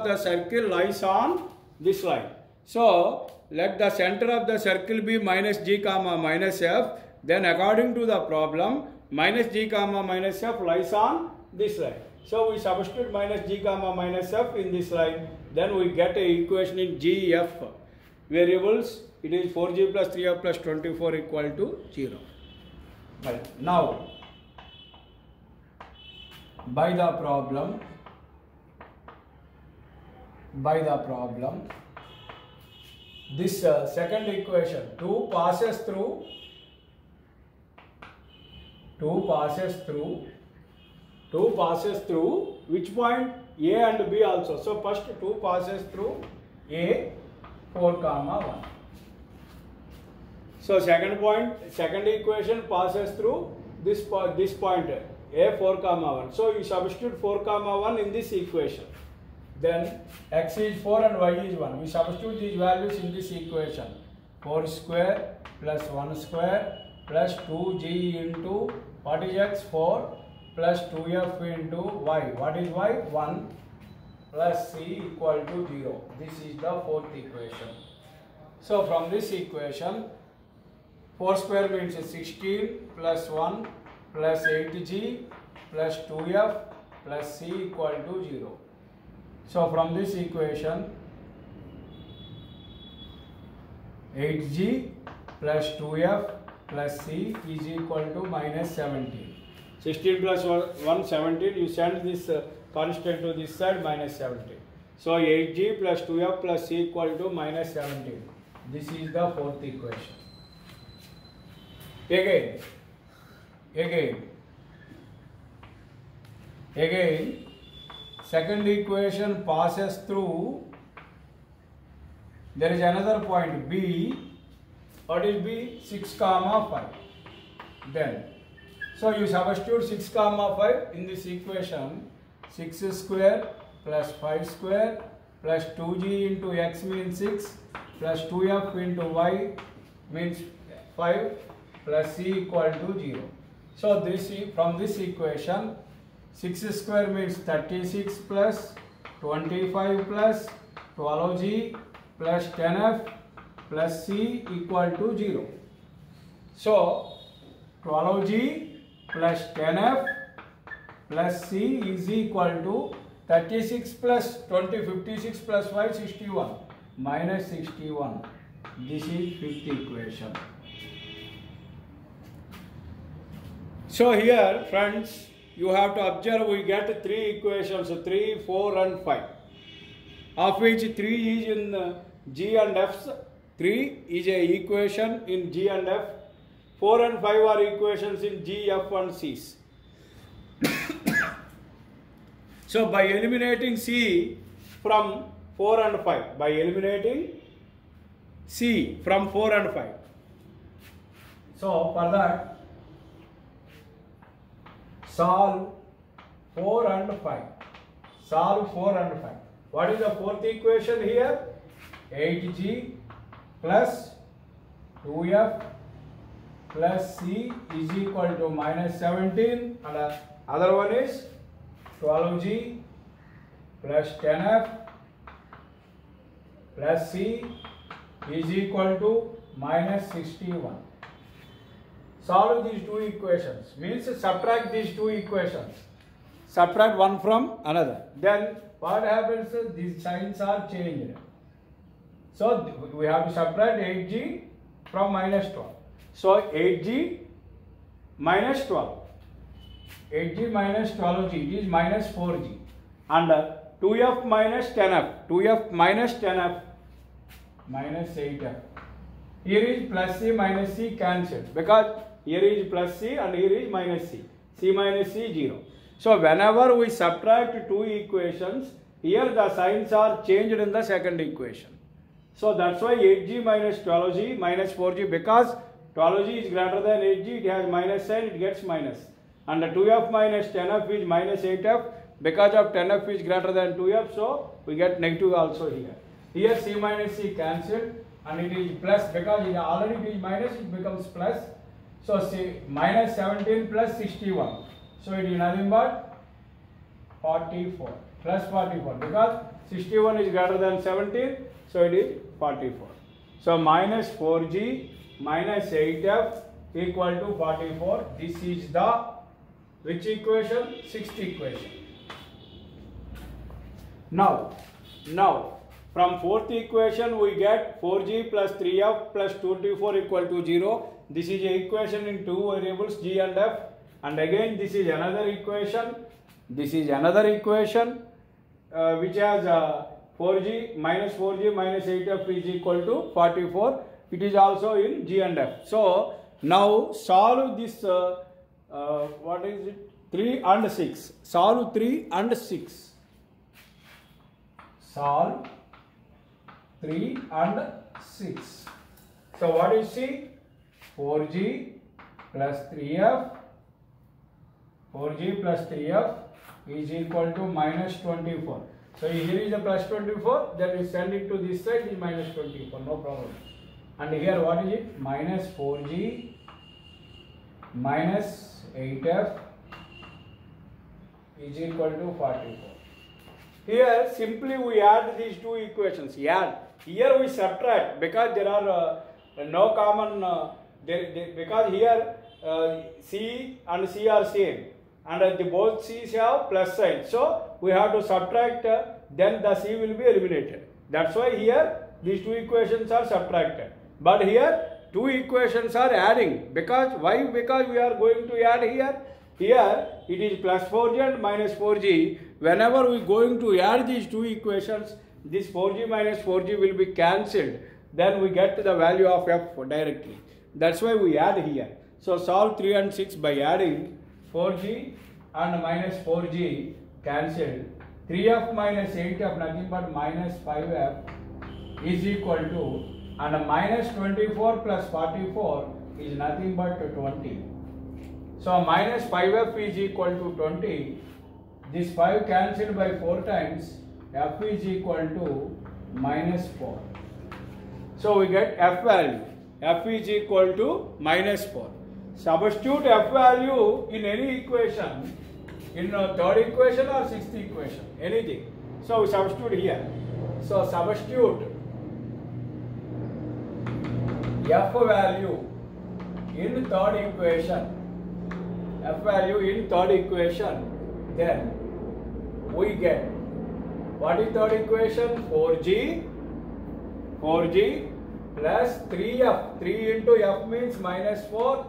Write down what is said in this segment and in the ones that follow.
the circle lies on this line. So let the center of the circle be minus g comma minus f. Then according to the problem, minus g comma minus f lies on this line. So we substitute minus g comma minus f in this line. Then we get a equation in g f variables. It is 4g plus 3f plus 24 equal to 0. Well, now by the problem, this second equation 2 passes through which point? A and B also. So first 2 passes through A 4 comma 1. So second equation passes through this point A 4 comma 1. So you substitute 4 comma 1 in this equation. Then x is 4 and y is 1. We substitute these values in this equation. 4 square plus 1 square plus 2g into what is x? 4 plus 2f into y. What is y? 1 plus c equal to 0. This is the fourth equation. So from this equation, 4 square means 16 plus 1 plus 8g plus 2f plus c equal to 0. So from this equation, 8g plus 2f plus c is equal to minus 17. 16 plus 1, 17. You send this constant to this side, minus 17. So 8g plus 2f plus c equal to minus 17. This is the fourth equation. Again, second equation passes through, there is another point B. What is B? 6 comma 5. Then, so you substitute 6 comma 5 in this equation. 6 square plus 5 square plus 2g into x means 6 plus 2f into y means 5 plus c equal to 0. So this from this equation, 6 square means 36 plus 25 plus 12g plus 10f plus c equal to 0. So 12g plus 10f plus c is equal to 36 plus 20, 56 plus 5, 61 minus 61. This is fifth equation. So here, friends, you have to observe we get 3 equations, 3, 4 and 5, of which 3 is in G and F. 3 is a equation in G and F. 4 and 5 are equations in G, F and C's. So by eliminating C from 4 and 5, so for that, solve 4 and 5. What is the fourth equation here? 8g plus 2f plus c is equal to minus 17, and other one is 12g plus 10f plus c is equal to minus 61. Solve these 2 equations, means subtract these 2 equations. Subtract one from another. Then what happens is these signs are changed. So we have to subtract 8g from minus 12. So 8g minus 12. 8g minus 12g, it is minus 4g. And 2f minus 10f. 2f minus 10f minus 8f. Here is plus c minus c cancelled, because here is plus c and here is minus c. C minus c 0. So whenever we subtract 2 equations, here the signs are changed in the second equation. So that's why 8g minus 12g minus 4g, because 12g is greater than 8g, it has minus sign, it gets minus. And 2f minus 10f is minus 8f, because of 10f is greater than 2f, so we get negative also here. Here c minus c cancelled, and it is plus, because it already is minus, it becomes plus. So say minus 17 plus 61. So it is nothing but 44 plus 44, because 61 is greater than 17, so it is 44. So minus 4g minus 8f equal to 44. This is the which equation? Sixth equation. Now from fourth equation we get 4g plus 3f plus 24 equal to 0. This is a equation in two variables g and f, and again this is another equation. This is another equation which has 4g minus 8f is equal to 44. It is also in g and f. So now solve this what is it? 3 and 6. Solve 3 and 6. Solve 3 and 6. So what is C? 4g plus 3f. 4g plus 3f is equal to minus 24. So here is the plus 24, then we send it to this side is minus 24, no problem. And here what is it? Minus 4g minus 8f is equal to 44. Here simply we add these two equations. Here we subtract because there are no common, because here C and C are same, and the both C's have plus sign. So we have to subtract, then the C will be eliminated. That's why here these two equations are subtracted. But here two equations are adding. Because why? Because we are going to add here. Here it is plus 4g and minus 4g. Whenever we are going to add these two equations, this 4g minus 4g will be cancelled. Then we get the value of f directly. That's why we add here. So solve 3 and 6 by adding 4g and minus 4g cancelled. 3f minus 8f nothing but minus 5f is equal to, and minus 24 plus 44 is nothing but 20. So minus 5f is equal to 20. This 5 cancelled by 4 times, f is equal to minus 4. So we get f value. F is equal to minus 4. Substitute f value in any equation, in third equation or sixth equation, anything. So we substitute here. So substitute f value in third equation. F value in third equation. Then we get, what is third equation? 4g plus 3f. 3 into f means minus 4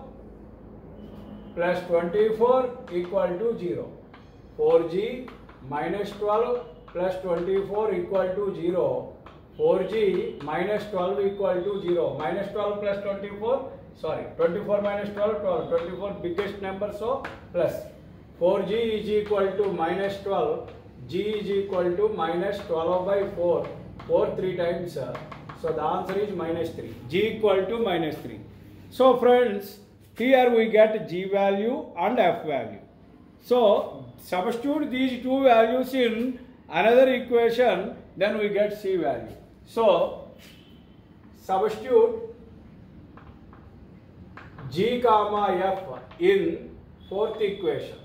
plus 24 equal to 0. 4g minus 12 plus 24 equal to 0. 4g minus 12 equal to 0. Minus 12 plus 24, sorry, 24 minus 12, 12. 24 biggest number, so plus. 4g is equal to minus 12. G is equal to minus 12 by 4. 4 3 times. So the answer is minus 3. G equal to minus 3. So friends, here we get G value and F value. So substitute these two values in another equation, then we get C value. So substitute G comma F in fourth equation.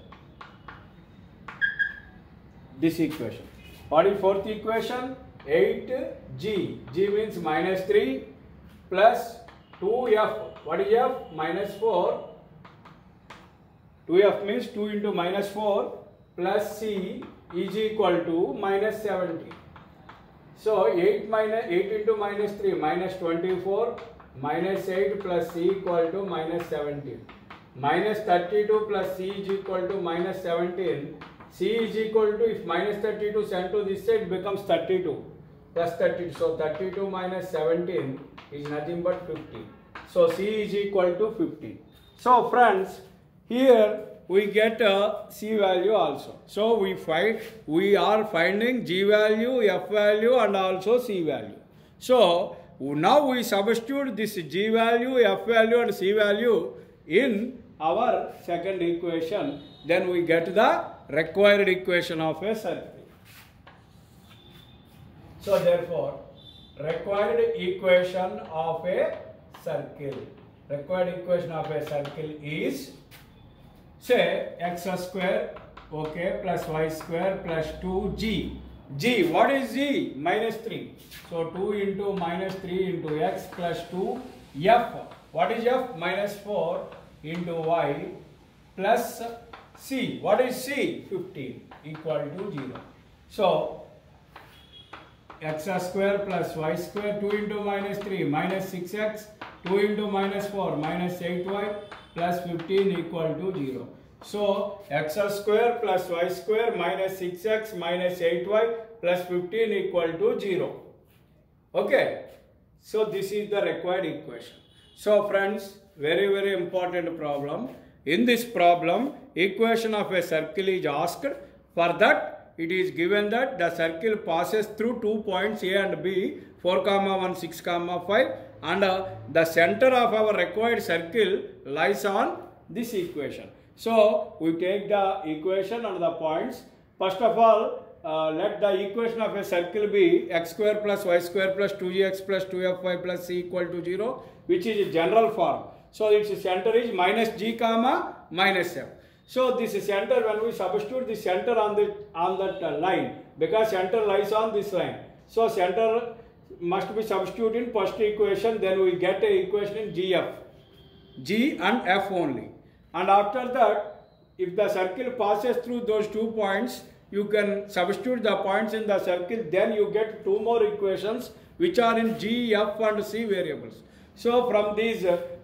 This equation. What is fourth equation? 8g. G means minus 3 plus 2f. What is f? Minus 4. 2f means 2 into minus 4 plus c is equal to minus 70. So 8 into minus 3 minus 24 minus 8 plus c equal to minus 17. Minus 32 plus c is equal to minus 17. C is equal to, if minus 32 sent to this side, becomes 32 plus 32. So 32 minus 17 is nothing but 50. So C is equal to 50. So friends, here we get a C value also. So we are finding G value, F value and also C value. So now we substitute this G value, F value and C value in our second equation. Then we get the required equation of a circle. So therefore, required equation of a circle. Required equation of a circle is, say, x square, okay, plus y square plus 2g. G, what is G? Minus 3. So 2 into minus 3 into X plus 2. F, what is F? Minus 4 into Y plus C. What is C? 15 equal to 0. So x square plus y square, 2 into minus 3 minus 6x, 2 into minus 4 minus 8y plus 15 equal to 0. So x square plus y square minus 6x minus 8y plus 15 equal to 0. Okay. So this is the required equation. So friends, very important problem. In this problem, equation of a circle is asked. For that, it is given that the circle passes through 2 points A and B, 4, 1, 6, 5, and the center of our required circle lies on this equation. So we take the equation and the points. First of all, let the equation of a circle be x square plus y square plus 2gx plus 2fy plus c equal to 0, which is a general form. So its center is minus g comma minus f. So this center, when we substitute the center on that line, because center lies on this line, so center must be substituted in first equation. Then we get a equation in gf, g and f only. And after that, if the circle passes through those 2 points, you can substitute the points in the circle. Then you get 2 more equations which are in g, f and c variables. So from these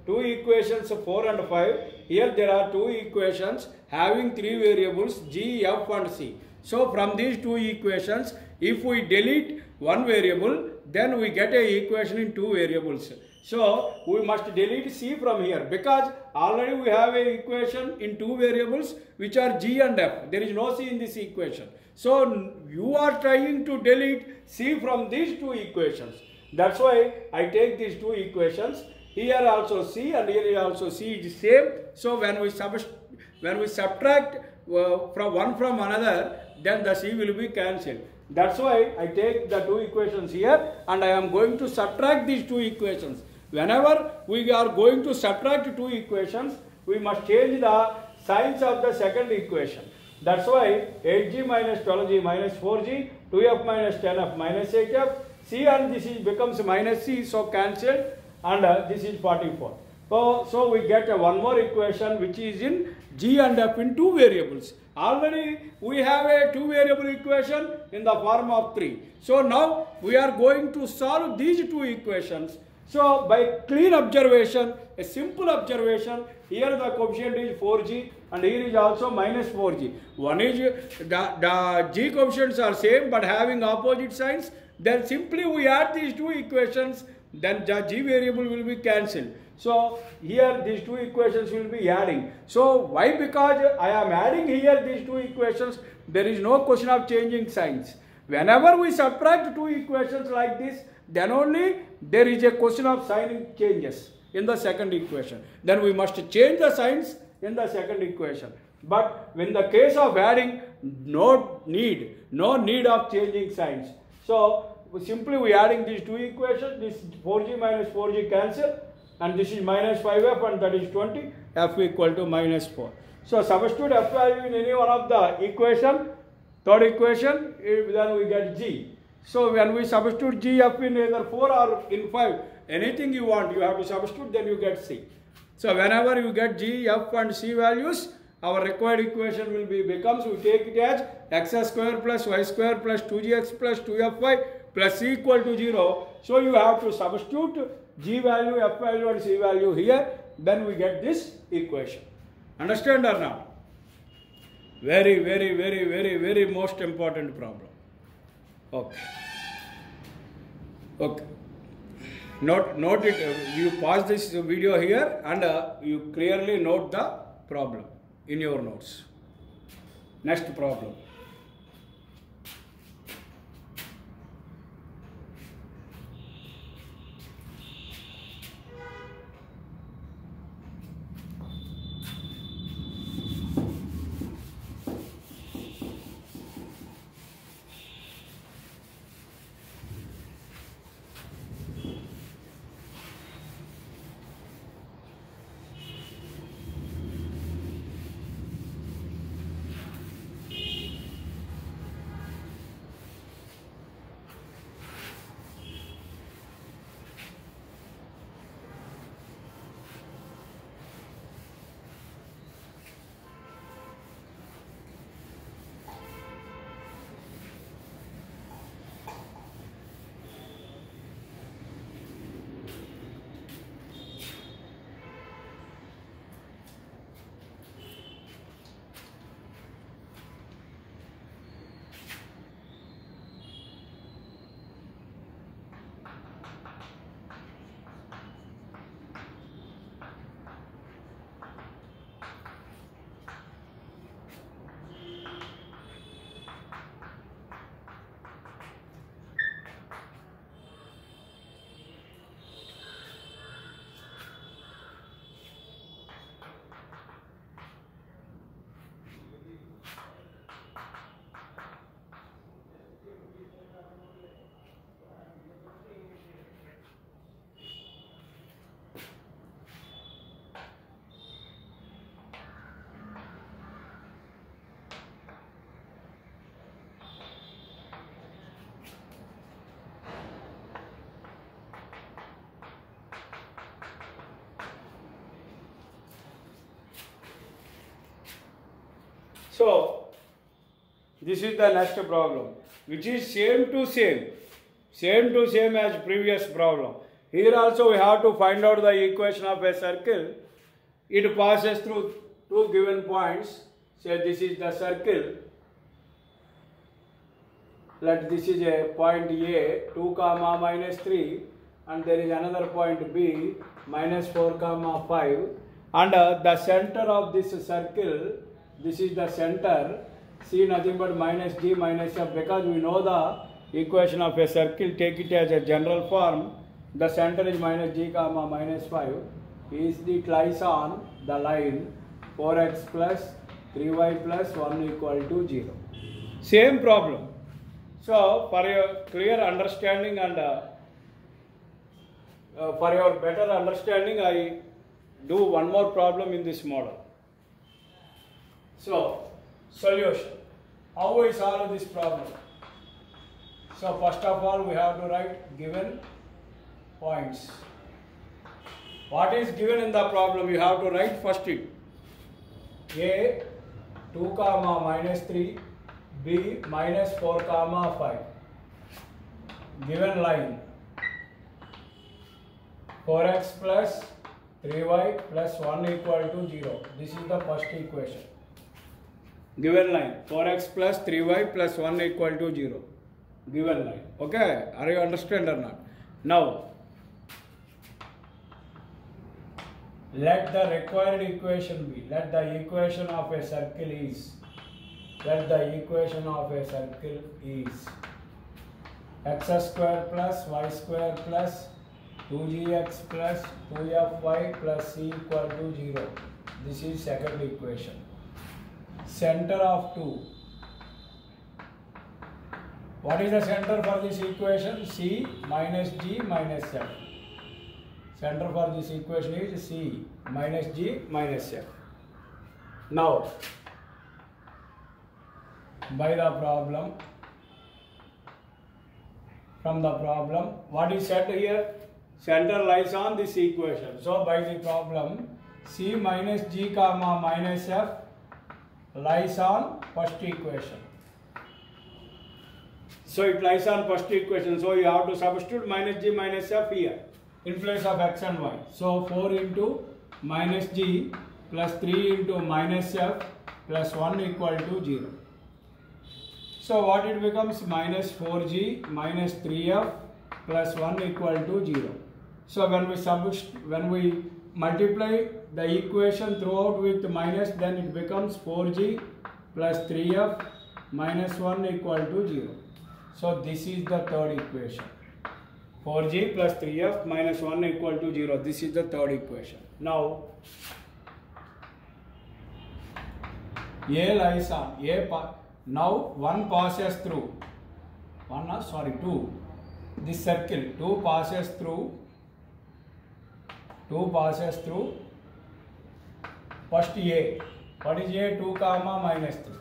2 equations 4 and 5, here there are 2 equations having 3 variables g, f and c. So from these 2 equations, if we delete one variable, then we get a equation in 2 variables. So we must delete c from here, because already we have a equation in 2 variables which are g and f. There is no c in this equation. So you are trying to delete c from these 2 equations. That's why I take these 2 equations. Here also c and here also c is same. So when we subtract from one from another, then the c will be cancelled. That's why I take the 2 equations here and I am going to subtract these 2 equations. Whenever we are going to subtract 2 equations, we must change the signs of the second equation. That's why 8g minus 12g minus 4g, 2f minus 10f minus 8f, c and this is becomes minus c, so cancelled, and this is 44. So we get one more equation which is in g and f in 2 variables. Already we have a 2 variable equation in the form of 3. So now we are going to solve these 2 equations. So by clean observation, a simple observation, here the coefficient is 4g and here is also minus 4g. One is the g coefficients are same but having opposite signs. Then simply we add these 2 equations, then the g variable will be cancelled. So here these 2 equations will be adding. So why? Because I am adding here these 2 equations, there is no question of changing signs. Whenever we subtract 2 equations like this, then only there is a question of sign changes in the second equation. Then we must change the signs in the second equation. But in the case of adding, no need of changing signs. So simply we adding these 2 equations, this 4g minus 4g cancel, and this is minus 5f and that is 20, f equal to minus 4. So substitute f value in any one of the equation, third equation, then we get g. So when we substitute g, f in either 4 or in 5, anything you want, you have to substitute, then you get c. So whenever you get g, f and c values, our required equation will becomes, we take it as x square plus y square plus 2gx plus 2fy plus c equal to 0. So you have to substitute g value, f value and c value here, then we get this equation. Understand or not? Very most important problem. Okay. Okay. Note it. You pause this video here and you clearly note the problem in your notes. Next problem. So this is the next problem, which is same to same as previous problem. Here also we have to find out the equation of a circle. It passes through two given points. Say this is the circle. Let this is a point A, 2 comma minus 3, and there is another point B, minus 4 comma 5, and the center of this circle, this is the center, see nothing but minus G minus F, because we know the equation of a circle, take it as a general form, the center is minus G comma minus 5, it lies on the line 4x plus 3y plus 1 equal to 0. Same problem. So, for your clear understanding and for your better understanding, I do one more problem in this model. So, solution. How we solve this problem? So, first of all, we have to write given points. What is given in the problem? You have to write first it. A 2 comma minus 3. B minus 4 comma 5. Given line 4x plus 3y plus 1 equal to 0. This is the first equation. Given line 4x plus 3y plus 1 equal to 0. Given line. Okay, are you understand or not? Now, let the required equation be. Let the equation of a circle is. Let the equation of a circle is x square plus y square plus 2gx plus 2fy plus c equal to 0. This is second equation. Center of 2. What is the center for this equation? C minus g minus f. Center for this equation is C minus g minus f. Now, by the problem, from the problem, what is said here? Center lies on this equation. So, by the problem, C minus g comma minus f lies on first equation. So, it lies on first equation. So, you have to substitute minus g minus f here in place of x and y. So, 4 into minus g plus 3 into minus f plus 1 equal to 0. So what it becomes? Minus 4g minus 3f plus 1 equal to 0. So when we multiply the equation throughout with minus, then it becomes 4g plus 3f minus 1 equal to 0. So this is the third equation. 4g plus 3f minus 1 equal to 0. This is the third equation. Now, A lies on now 1 passes through 2. This circle 2 passes through first A. What is A? 2 comma minus 3.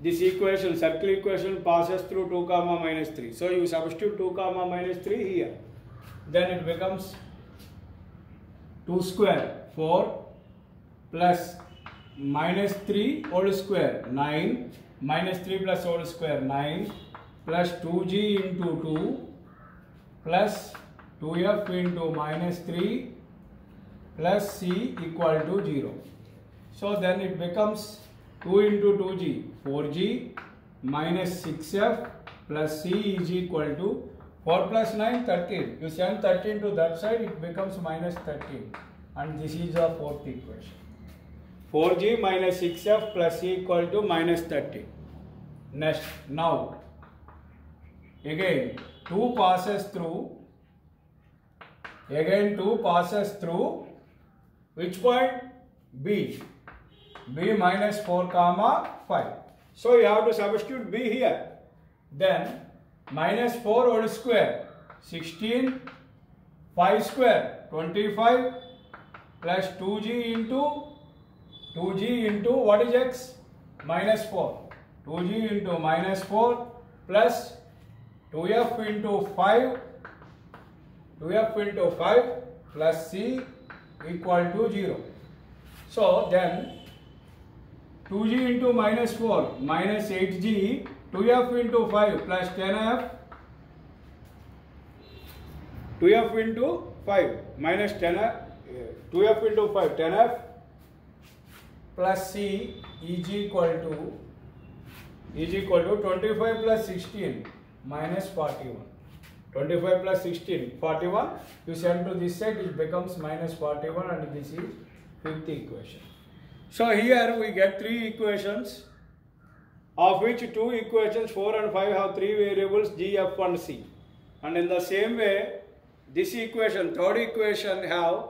This equation, circle equation, passes through 2 comma minus 3. So you substitute 2 comma minus 3 here. Then it becomes 2 square 4 plus minus 3 whole square 9 minus 3 plus whole square 9 plus 2g into 2 plus 2f into minus 3 plus c equal to 0. So then it becomes 2 into 2g 4g minus 6f plus c is equal to 4 plus 9 13. You send 13 to that side, it becomes minus 13, and this is the fourth equation. 4g minus 6f plus c equal to minus 13. Next, now again 2 passes through which point? B minus 4 comma 5. So you have to substitute B here. Then minus 4 whole square 16, 5 square 25 plus 2g into what is x? Minus 4. 2g into minus 4 plus 2f into 5 plus c equal to 0. So then 2g into minus 4 minus 8g, 2f into 5 plus 10f, 2f into 5 minus 10f, 2f into 5 10f plus c is equal to 25 plus 16 minus 41. 25 plus 16, 41. You send to this side, it becomes minus 41, and this is fifth equation. So here we get three equations, of which two equations 4 and 5 have three variables g, f and c. And in the same way, this equation, third equation, have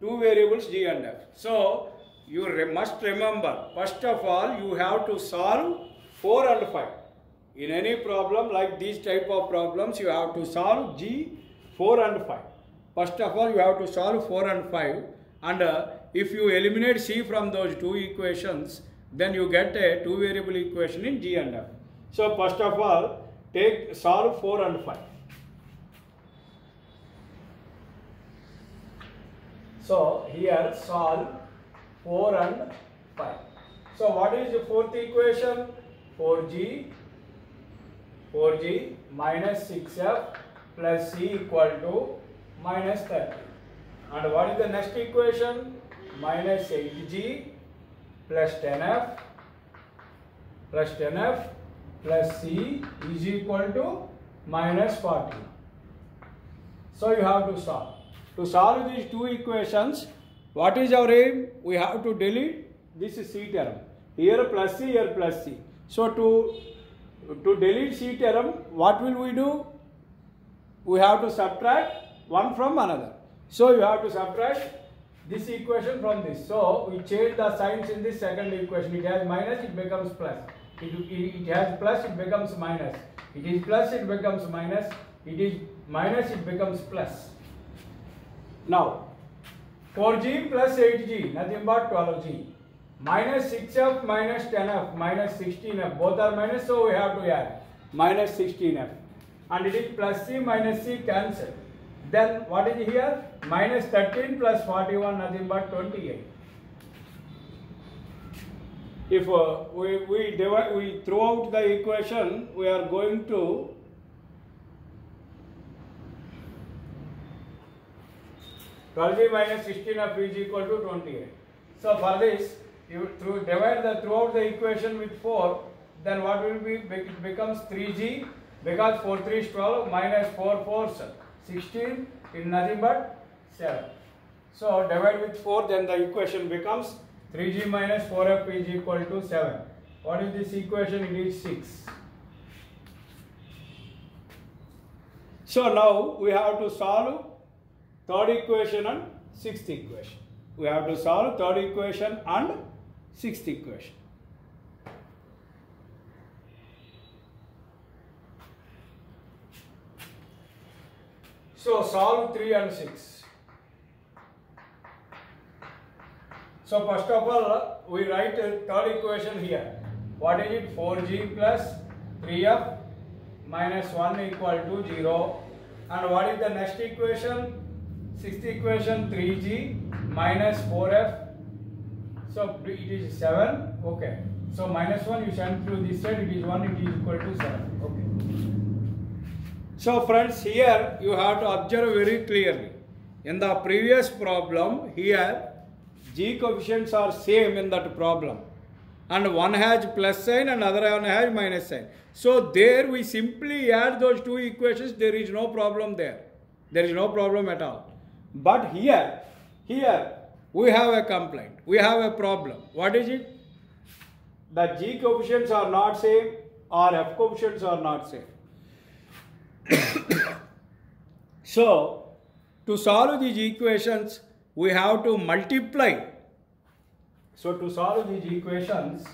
two variables g and f. So you must remember, first of all, you have to solve 4 and 5. In any problem like these type of problems, you have to solve g, 4 and 5. First of all, you have to solve 4 and 5, and if you eliminate c from those two equations, then you get a two variable equation in g and f. So first of all, solve 4 and 5. So here solve 4 and 5. So what is the fourth equation? 4g minus 6f plus c equal to minus 30. And what is the next equation? Minus 8g plus 10f plus c is equal to minus 40. So you have to solve. To solve these two equations, what is our aim? We have to delete this c term. Here plus c, here plus c. So to delete c term, what will we do? We have to subtract one from another. So you have to subtract this equation from this. So we change the signs in this second equation. It has minus, it becomes plus. It has plus, it becomes minus. It is plus, it becomes minus. It is minus, it becomes plus. Now 4g plus 8g, nothing but 12g. Minus 6f minus 10f minus 16f, both are minus, so we have to add minus 16f. And it is plus c minus c cancel. Then what is here? Minus 13 plus 41, nothing but 28. If we throw out the equation, we are going to (12g minus 16f is equal to 28. So for this, you divide throughout the equation with 4, then what will be? It becomes 3g, because 4 3 is 12 minus 4 4 16 is nothing but 7. So divide with 4, then the equation becomes 3g minus 4f is equal to 7. What is this equation? It is 6. So now we have to solve third equation and sixth equation. We have to solve third equation and sixth equation. So solve 3 and 6. So first of all, we write a third equation here. What is it? 4g plus 3f minus 1 equal to 0. And what is the next equation? Sixth equation, 3g minus 4f. So it is 7. Okay. So minus 1 you send to this side, it is 1, it is equal to 7. Okay. So friends, here you have to observe very clearly. In the previous problem, here g coefficients are same in that problem. And one has plus sign and other one has minus sign. So there we simply add those two equations, there is no problem there. There is no problem at all. But here we have a complaint. We have a problem. What is it? The g coefficients are not same or f coefficients are not same. So to solve these equations, we have to multiply. So to solve these equations,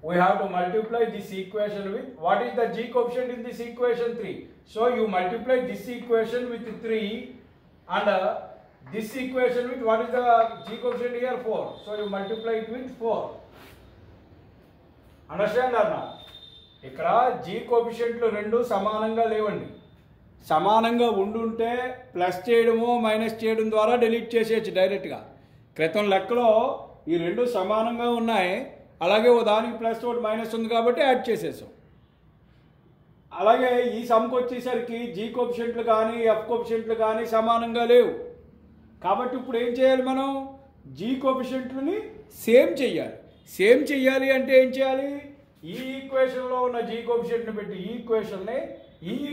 we have to multiply this equation with, what is the g coefficient in this equation? 3. So you multiply this equation with 3 and this equation with, what is the g coefficient here? 4. So you multiply it with 4. Understand or not? ఇక్కడ g కోఎఫిషియెంట్లు రెండు సమానంగా లేవండి. సమానంగా ఉండుంటే plus చేయడమో minus చేయడం ద్వారా delete చేసేయచ్చు డైరెక్ట్గా. క్రితం లెక్కలో ఈ రెండు సమానంగా ఉన్నాయి, అలాగే ఓ దానికి ప్లస్ ఒకటి మైనస్ ఉంది కాబట్టి యాడ్ చేసేసాం. అలాగే ఈ సమ్కి వచ్చేసరికి జీ కోఎఫిషియంట్లు కానీ ఎఫ్ కోఎఫిషియంట్లు కానీ సమానంగా లేవు కాబట్టి ఇప్పుడు ఏం చేయాలి, మనం జీ కోఎఫిషియంట్లని సేమ్ చెయ్యాలి అంటే ఏం చేయాలి, ఈ ఈక్వేషన్లో ఉన్న జీ కోఎఫిషియంట్ని పెట్టి ఈ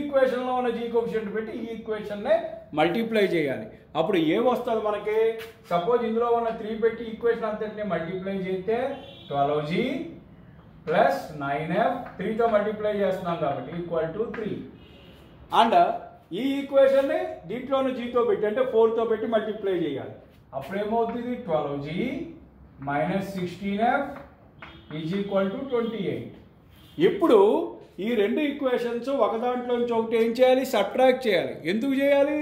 ఈక్వేషన్లో ఉన్న జీ కోఎఫిషియంట్ పెట్టి ఈ ఈక్వేషన్నే మల్టిప్లై చేయాలి. అప్పుడు ఏమొస్తుంది మనకి, సపోజ్ ఇందులో ఉన్న 3 పెట్టి ఈక్వేషన్ అంతటిని మల్టిప్లై చేస్తే 12g ప్లస్ 9f 3తో మల్టిప్లై చేస్తున్నాం కాబట్టి ఈక్వల్ టు 3. అండ్ ఈ ఈక్వేషన్ని దీంట్లోని జీతో పెట్టి అంటే 4తో పెట్టి మల్టిప్లై చేయాలి. అప్పుడేమవుతుంది 12g minus 16f is equal to 28. ఇప్పుడు ఈ రెండు ఈక్వేషన్స్ ఒక దాంట్లోంచి ఒకటి ఏం చేయాలి, సబ్ట్రాక్ట్ చేయాలి. ఎందుకు చేయాలి,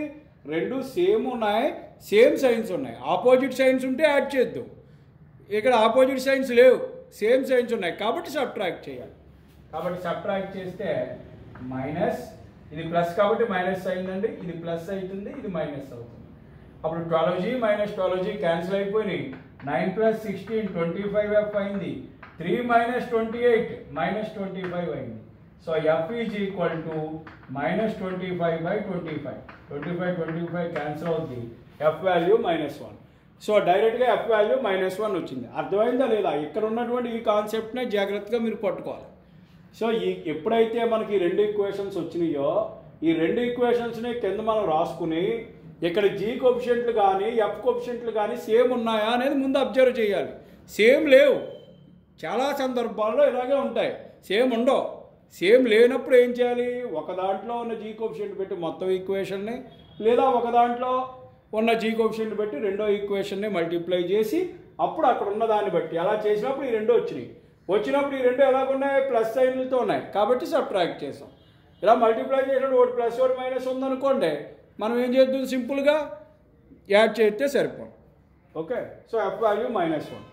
రెండు సేమ్ ఉన్నాయి, సేమ్ సైన్స్ ఉన్నాయి. ఆపోజిట్ సైన్స్ ఉంటే యాడ్ చేద్దాం, ఇక్కడ ఆపోజిట్ సైన్స్ లేవు, సేమ్ సైన్స్ ఉన్నాయి కాబట్టి సబ్ట్రాక్ట్ చేయాలి. కాబట్టి సబ్ట్రాక్ట్ చేస్తే మైనస్, ఇది ప్లస్ కాబట్టి మైనస్ అయిందండి, ఇది ప్లస్ అవుతుంది, ఇది మైనస్ అవుతుంది. అప్పుడు 12g మైనస్ 12g క్యాన్సిల్ అయిపోయినాయి. 9 ప్లస్ 16 25f అయింది. 3 మైనస్ 28 మైనస్ 25 అయింది. So f is equal to minus 25/25. 25 cancel అవుతుంది, ఎఫ్ వాల్యూ -1. సో డైరెక్ట్గా ఎఫ్ వాల్యూ -1 వచ్చింది. అర్థమైందా లేదా, ఇక్కడ ఉన్నటువంటి ఈ కాన్సెప్ట్నే జాగ్రత్తగా మీరు పట్టుకోవాలి. సో ఎప్పుడైతే మనకి ఈ రెండు ఈక్వేషన్స్ వచ్చినాయో ఈ రెండు ఈక్వేషన్స్ని కింద మనం రాసుకుని ఇక్కడ జీ కోఎఫిషియంట్లు కానీ ఎఫ్ కోఎఫిషియంట్లు కానీ సేమ్ ఉన్నాయా అనేది ముందు అబ్జర్వ్ చేయాలి. సేమ్ లేవు, చాలా సందర్భాల్లో ఇలాగే ఉంటాయి, సేమ్ ఉండవు. సేమ్ లేనప్పుడు ఏం చేయాలి, ఒక దాంట్లో ఉన్న జీ కోఎఫిషియంట్ పెట్టి మొత్తం ఈక్వేషన్ని, లేదా ఒక దాంట్లో ఉన్న జీ కోఎఫిషియంట్ పెట్టి రెండో ఈక్వేషన్ని మల్టిప్లై చేసి అప్పుడు అక్కడ ఉన్న దాన్ని బట్టి అలా చేసినప్పుడు ఈ రెండు వచ్చినప్పుడు ఈ రెండు ఎలాగున్నాయి, ప్లస్ సైన్లతో ఉన్నాయి కాబట్టి సబ్ట్రాక్ట్ చేసాం. ఇలా మల్టిప్లై చేసినప్పుడు ఒకటి ప్లస్ ఒకటి మైనస్ ఉందనుకోండి, మనం ఏం చేద్దాం, సింపుల్గా యాడ్ చేస్తే సరిపోదు. Okay, so f value -1.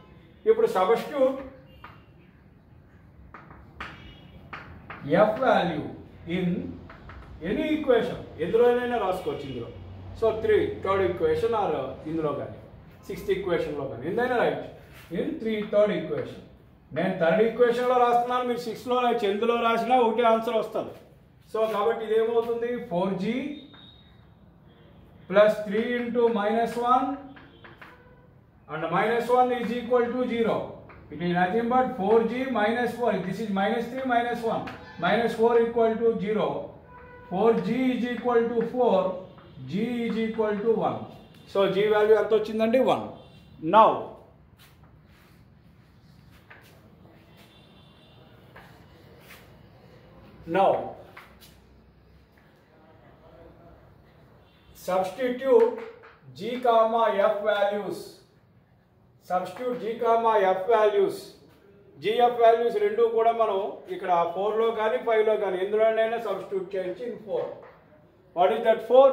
ఇప్పుడు substitute f value in any equation, ఎందులోనైనా రాసుకోవచ్చు ఇందులో. సో 3 థర్డ్ ఈక్వేషన్ ఆర్ ఇందులో కానీ 6th ఈక్వేషన్లో కానీ ఏదైనా రైట్ ఇన్ 3 థర్డ్ ఈక్వేషన్. నేను థర్డ్ ఈక్వేషన్లో రాస్తున్నాను, మీరు 6లో ఎందులో రాసినా ఒకటే ఆన్సర్ వస్తుంది. సో కాబట్టి ఇదేమవుతుంది, 4g plus 3 into -1 and -1 is equal to 0. It is nothing but 4g minus 4. This is -3 minus 1. -4 equal to 0. 4g is equal to 4. G is equal to 1. So g value ఎంత వచ్చిందండి, 1. Now substitute g comma f values. Substitute g, f values. gf values రెండు కూడా మనం ఇక్కడ 4లో కానీ 5లో కానీ ఎందులోనైనా substitute చేయొచ్చు in 4. What is that 4?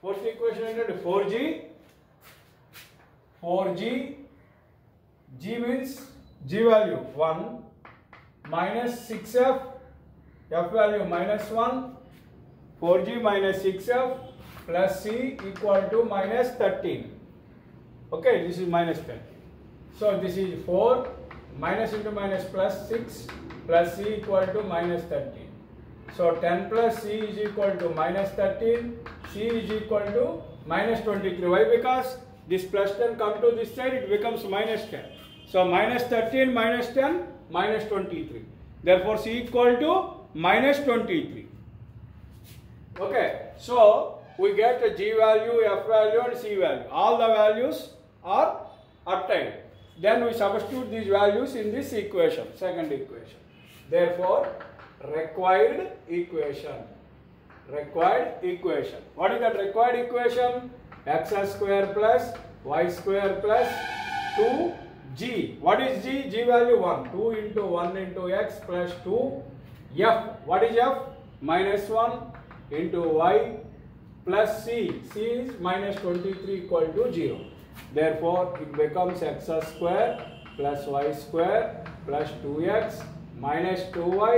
Fourth equation ఏంటంటే 4g g means g value 1 minus 6f f value -1 4g minus 6f plus c equal to -13. Okay, this is -10. So this is 4 minus into minus plus 6 plus c equal to -13. So 10 plus c is equal to -13. C is equal to -23. Why? Because this plus 10 come to this side, it becomes -10. So -13 -10 -23. Therefore C equal to -23. Okay. So we get a g value, f value and c value. All the values are obtained. Then we substitute these values in this equation, second equation. Therefore, required equation. What is that required equation? X square plus y square plus 2g. What is g? G value 1. 2 into 1 into x plus 2. F. What is f? -1 into y plus c. C is -23 equal to 0. Therefore, it becomes x square plus y square plus 2x minus 2y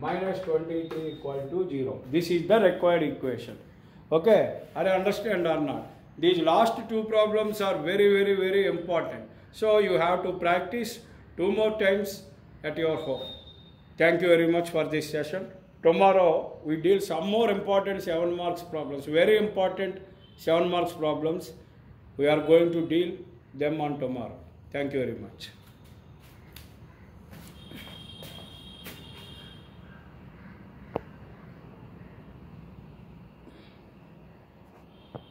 minus 23 equal to 0. This is the required equation. Okay, are you understand or not? These last two problems are very important. So you have to practice 2 more times at your home. Thank you very much for this session. Tomorrow we deal some more important 7 marks problems, very important 7 marks problems. We are going to deal them on tomorrow. Thank you very much.